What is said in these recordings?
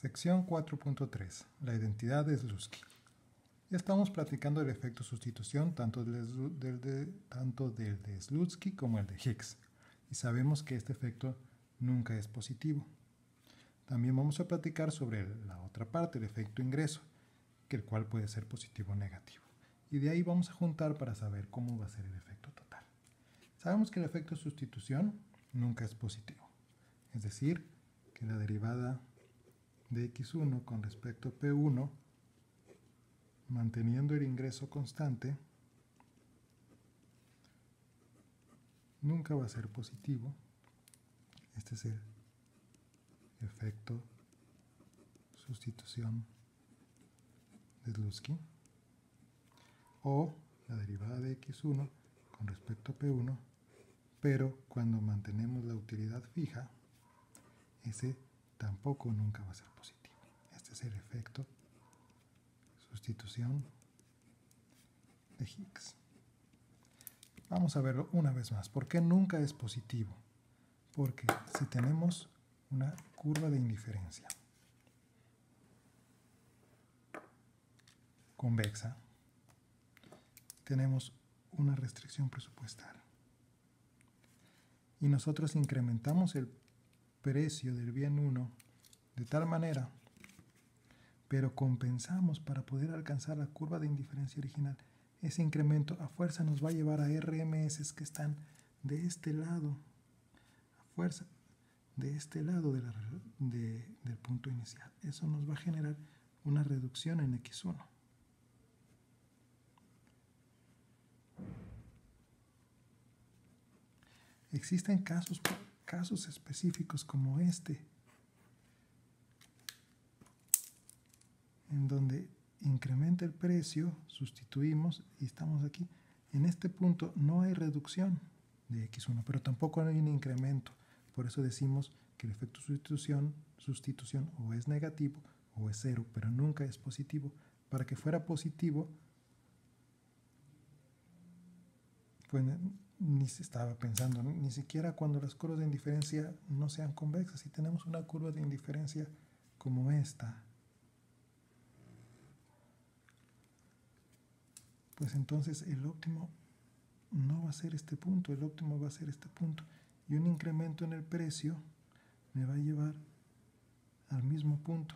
Sección 4.3. La identidad de Slutsky. Ya estamos platicando el efecto sustitución tanto del de Slutsky como el de Higgs, y sabemos que este efecto nunca es positivo. También vamos a platicar sobre la otra parte, el efecto ingreso, que el cual puede ser positivo o negativo. Y de ahí vamos a juntar para saber cómo va a ser el efecto total. Sabemos que el efecto sustitución nunca es positivo, es decir, que la derivada de x1 con respecto a p1, manteniendo el ingreso constante, nunca va a ser positivo. Este es el efecto sustitución de Slutsky. O la derivada de x1 con respecto a p1, pero cuando mantenemos la utilidad fija, ese tampoco nunca va a ser positivo. Este es el efecto sustitución de Higgs. Vamos a verlo una vez más. ¿Por qué nunca es positivo? Porque si tenemos una curva de indiferencia convexa, tenemos una restricción presupuestal y nosotros incrementamos el precio del bien 1 de tal manera, pero compensamos para poder alcanzar la curva de indiferencia original. Ese incremento a fuerza nos va a llevar a RMS que están de este lado, a fuerza de este lado del punto inicial. Eso nos va a generar una reducción en X1. Existen casos específicos como este, en donde incrementa el precio, sustituimos y estamos aquí. En este punto no hay reducción de X1, pero tampoco hay un incremento. Por eso decimos que el efecto sustitución o es negativo o es cero, pero nunca es positivo. Para que fuera positivo, pues ni se estaba pensando, ni siquiera cuando las curvas de indiferencia no sean convexas. Si tenemos una curva de indiferencia como esta, pues entonces el óptimo no va a ser este punto, el óptimo va a ser este punto. Y un incremento en el precio me va a llevar al mismo punto.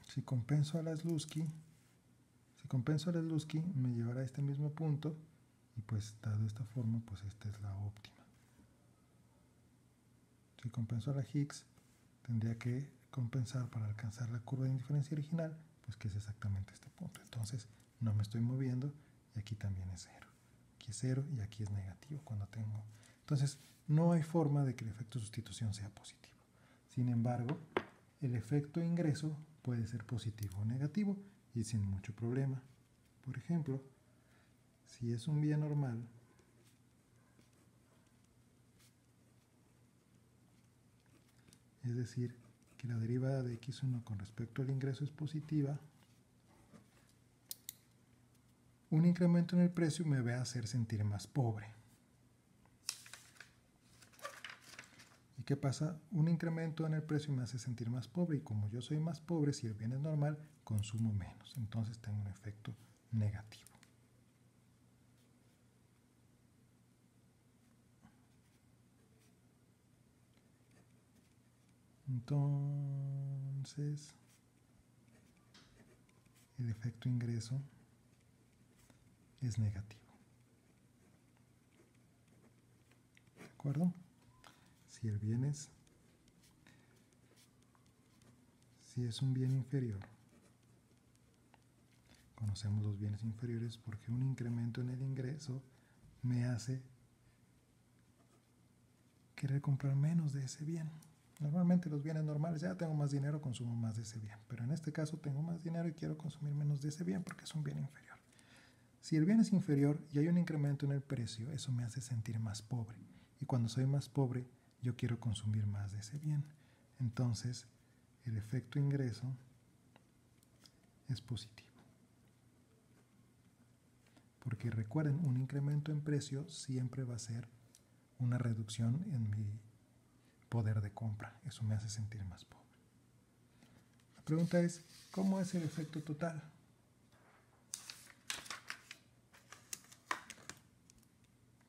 Si compenso a la Slutsky, me llevará a este mismo punto y pues dado esta forma, pues esta es la óptima. Si compenso a la Higgs, tendría que compensar para alcanzar la curva de indiferencia original, pues que es exactamente este punto. Entonces no me estoy moviendo y aquí también es cero. Aquí es cero y aquí es negativo cuando tengo. Entonces no hay forma de que el efecto sustitución sea positivo. Sin embargo, el efecto ingreso puede ser positivo o negativo y sin mucho problema. Por ejemplo, si es un bien normal, es decir, que la derivada de x1 con respecto al ingreso es positiva, un incremento en el precio me va a hacer sentir más pobre. ¿Y qué pasa? Un incremento en el precio me hace sentir más pobre y como yo soy más pobre, si el bien es normal, consumo menos. Entonces tengo un efecto negativo. Entonces, el efecto ingreso es negativo. ¿De acuerdo? Si el bien si es un bien inferior, conocemos los bienes inferiores porque un incremento en el ingreso me hace querer comprar menos de ese bien. Normalmente los bienes normales, ya tengo más dinero, consumo más de ese bien, pero en este caso tengo más dinero y quiero consumir menos de ese bien porque es un bien inferior. Si el bien es inferior y hay un incremento en el precio, eso me hace sentir más pobre. Y cuando soy más pobre, yo quiero consumir más de ese bien. Entonces, el efecto ingreso es positivo. Porque recuerden, un incremento en precio siempre va a ser una reducción en mi poder de compra. Eso me hace sentir más pobre. La pregunta es, ¿cómo es el efecto total?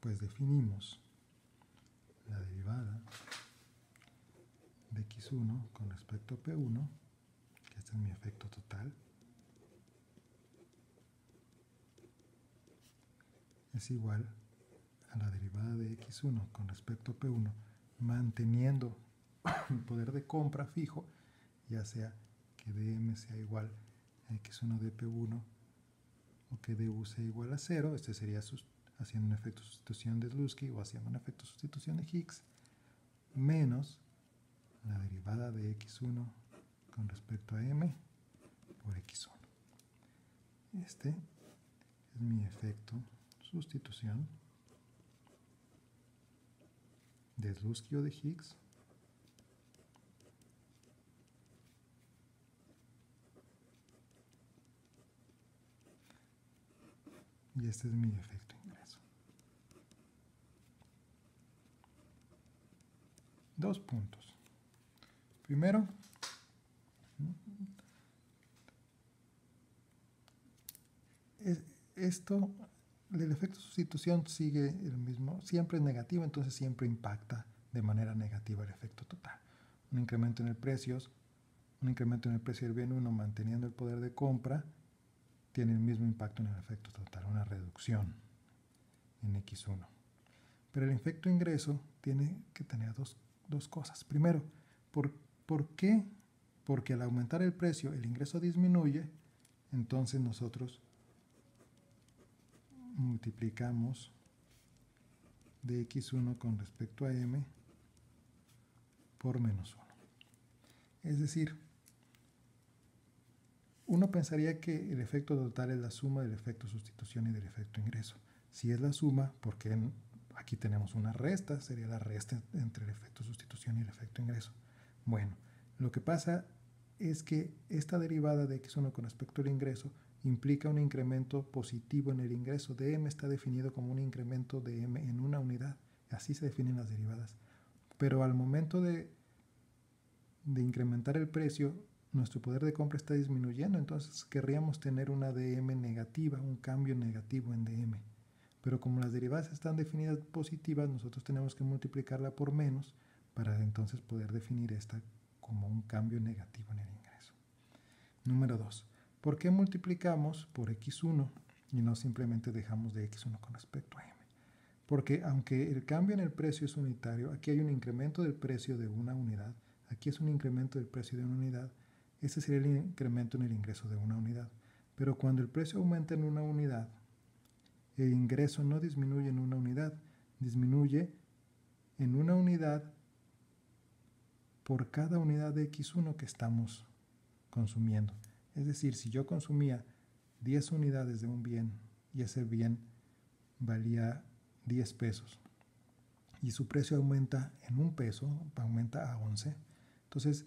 Pues definimos la derivada de x1 con respecto a p1, que este es mi efecto total, es igual a la derivada de x1 con respecto a p1, manteniendo el poder de compra fijo, ya sea que dm sea igual a x1 de p1 o que du sea igual a 0, este sería haciendo un efecto de sustitución de Slutsky o haciendo un efecto de sustitución de Higgs, menos la derivada de x1 con respecto a m por x1. Este es mi efecto sustitución de Slutsky o de Higgs y este es mi efecto ingreso. Dos puntos. Primero, el efecto de sustitución sigue el mismo, siempre es negativo, entonces siempre impacta de manera negativa el efecto total. Un incremento en el precio del bien 1 manteniendo el poder de compra tiene el mismo impacto en el efecto total, una reducción en x1. Pero el efecto ingreso tiene que tener dos cosas. Primero, ¿por qué? Porque al aumentar el precio el ingreso disminuye, entonces nosotros multiplicamos de x1 con respecto a m por menos 1. Es decir, uno pensaría que el efecto total es la suma del efecto sustitución y del efecto ingreso. Si es la suma, porque aquí tenemos una resta, sería la resta entre el efecto sustitución y el efecto ingreso. Bueno, lo que pasa es que esta derivada de x1 con respecto al ingreso implica un incremento positivo en el ingreso. dm está definido como un incremento de m en una unidad. Así se definen las derivadas. Pero al momento de incrementar el precio, nuestro poder de compra está disminuyendo, entonces querríamos tener una dm negativa, un cambio negativo en dm. Pero como las derivadas están definidas positivas, nosotros tenemos que multiplicarla por menos para entonces poder definir esta como un cambio negativo en el ingreso. Número 2. ¿Por qué multiplicamos por x1 y no simplemente dejamos de x1 con respecto a m? Porque aunque el cambio en el precio es unitario, aquí hay un incremento del precio de una unidad, aquí es un incremento del precio de una unidad, este sería el incremento en el ingreso de una unidad. Pero cuando el precio aumenta en una unidad, el ingreso no disminuye en una unidad, disminuye en una unidad por cada unidad de x1 que estamos consumiendo. Es decir, si yo consumía 10 unidades de un bien y ese bien valía 10 pesos y su precio aumenta en 1 peso, aumenta a 11, entonces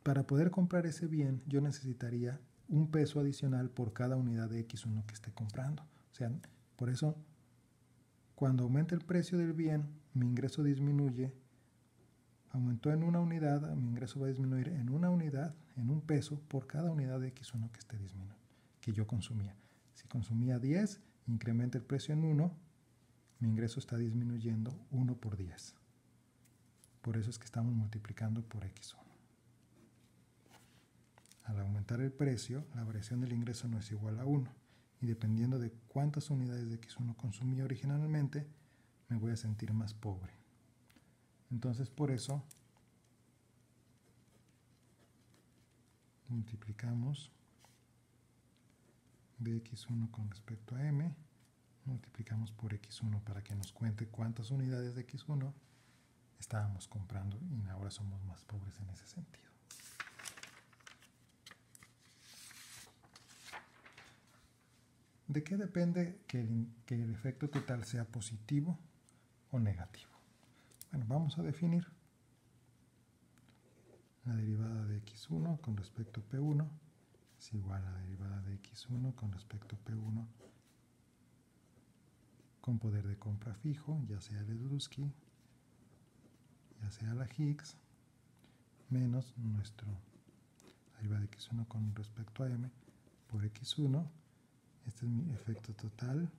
para poder comprar ese bien yo necesitaría 1 peso adicional por cada unidad de x1 que esté comprando. O sea, por eso cuando aumenta el precio del bien, mi ingreso disminuye. Aumentó en una unidad, mi ingreso va a disminuir en una unidad, en 1 peso, por cada unidad de x1 que esté disminuyendo, que yo consumía. Si consumía 10, incrementa el precio en 1, mi ingreso está disminuyendo 1 por 10. Por eso es que estamos multiplicando por x1. Al aumentar el precio, la variación del ingreso no es igual a 1. Y dependiendo de cuántas unidades de x1 consumí originalmente, me voy a sentir más pobre. Entonces, por eso, multiplicamos de x1 con respecto a m, multiplicamos por x1 para que nos cuente cuántas unidades de x1 estábamos comprando y ahora somos más pobres en ese sentido. ¿De qué depende que el efecto total sea positivo o negativo? Bueno, vamos a definir la derivada de x1 con respecto a p1 es igual a la derivada de x1 con respecto a p1 con poder de compra fijo, ya sea el Slutsky, ya sea la Higgs, menos nuestro deriva de x1 con respecto a m por x1. Este es mi efecto total.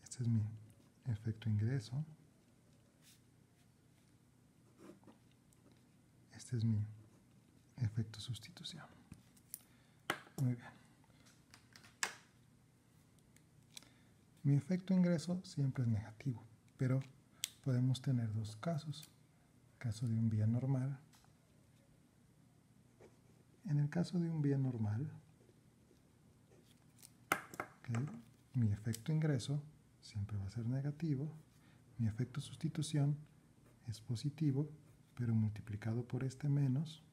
Este es mi efecto ingreso. Este es mi efecto sustitución. Muy bien. Mi efecto ingreso siempre es negativo, pero podemos tener dos casos. El caso de un bien normal. En el caso de un bien normal, ¿okay?, mi efecto ingreso siempre va a ser negativo. Mi efecto sustitución es positivo, pero multiplicado por este menos,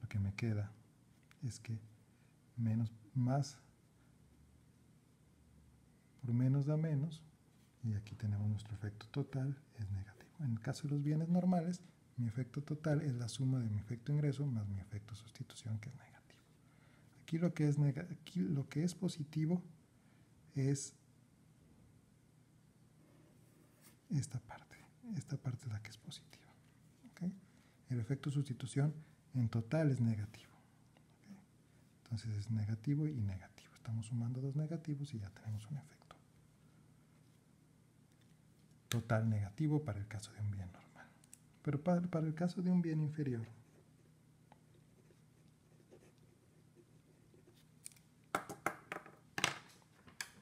lo que me queda es que más por menos da menos, y aquí tenemos nuestro efecto total, es negativo. En el caso de los bienes normales, mi efecto total es la suma de mi efecto ingreso más mi efecto sustitución, que es negativo. Aquí lo que es positivo es esta parte es la que es positiva. ¿Okay? El efecto sustitución en total es negativo. ¿Okay? Entonces es negativo y negativo. Estamos sumando dos negativos y ya tenemos un efecto total negativo para el caso de un bien normal. Pero para el caso de un bien inferior,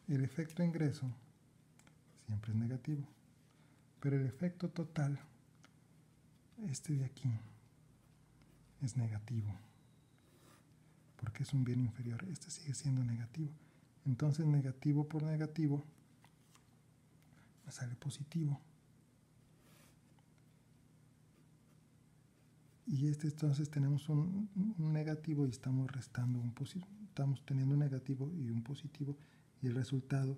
el efecto ingreso siempre es negativo, pero el efecto total, este de aquí, es negativo, porque es un bien inferior. Este sigue siendo negativo. Entonces negativo por negativo me sale positivo. Y entonces tenemos un negativo y estamos restando un positivo. Estamos teniendo un negativo y un positivo, y el resultado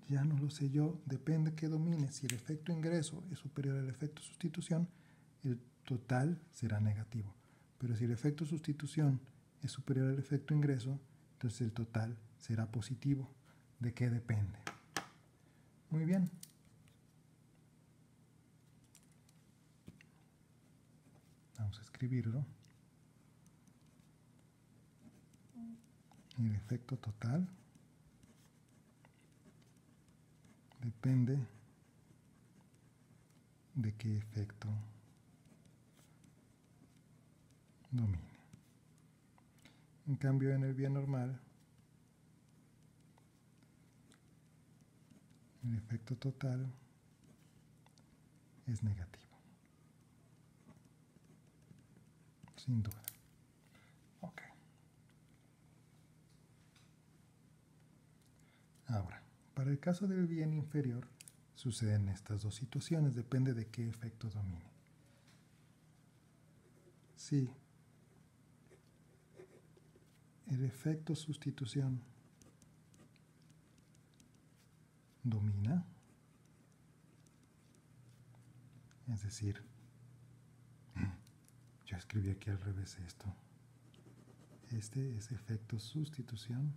ya no lo sé yo, depende que domine. Si el efecto ingreso es superior al efecto sustitución, el total será negativo. Pero si el efecto sustitución es superior al efecto ingreso, entonces el total será positivo. ¿De qué depende? Muy bien. Vamos a escribirlo. El efecto total depende de qué efecto domine. En cambio, en el bien normal, el efecto total es negativo. Sin duda. Ok. Ahora, para el caso del bien inferior, suceden estas dos situaciones, depende de qué efecto domine. Si el efecto sustitución domina, es decir, yo escribí aquí al revés esto. Este es efecto sustitución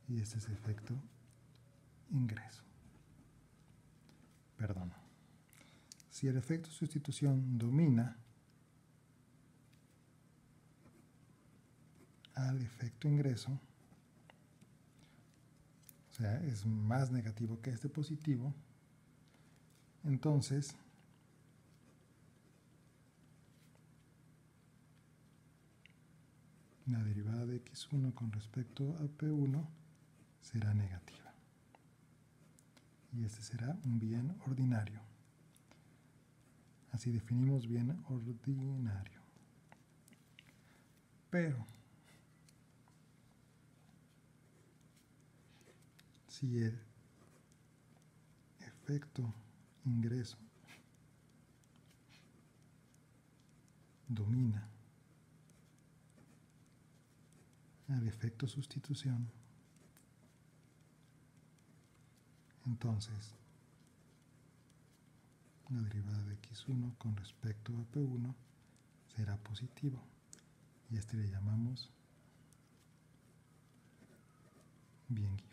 y este es efecto ingreso. Perdón. Si el efecto sustitución domina al efecto ingreso, o sea, es más negativo que este positivo, entonces la derivada de x1 con respecto a p1 será negativa. Y este será un bien ordinario. Así definimos bien ordinario. Pero si el efecto ingreso domina al efecto sustitución, entonces la derivada de x1 con respecto a p1 será positivo. y este le llamamos bien guiado.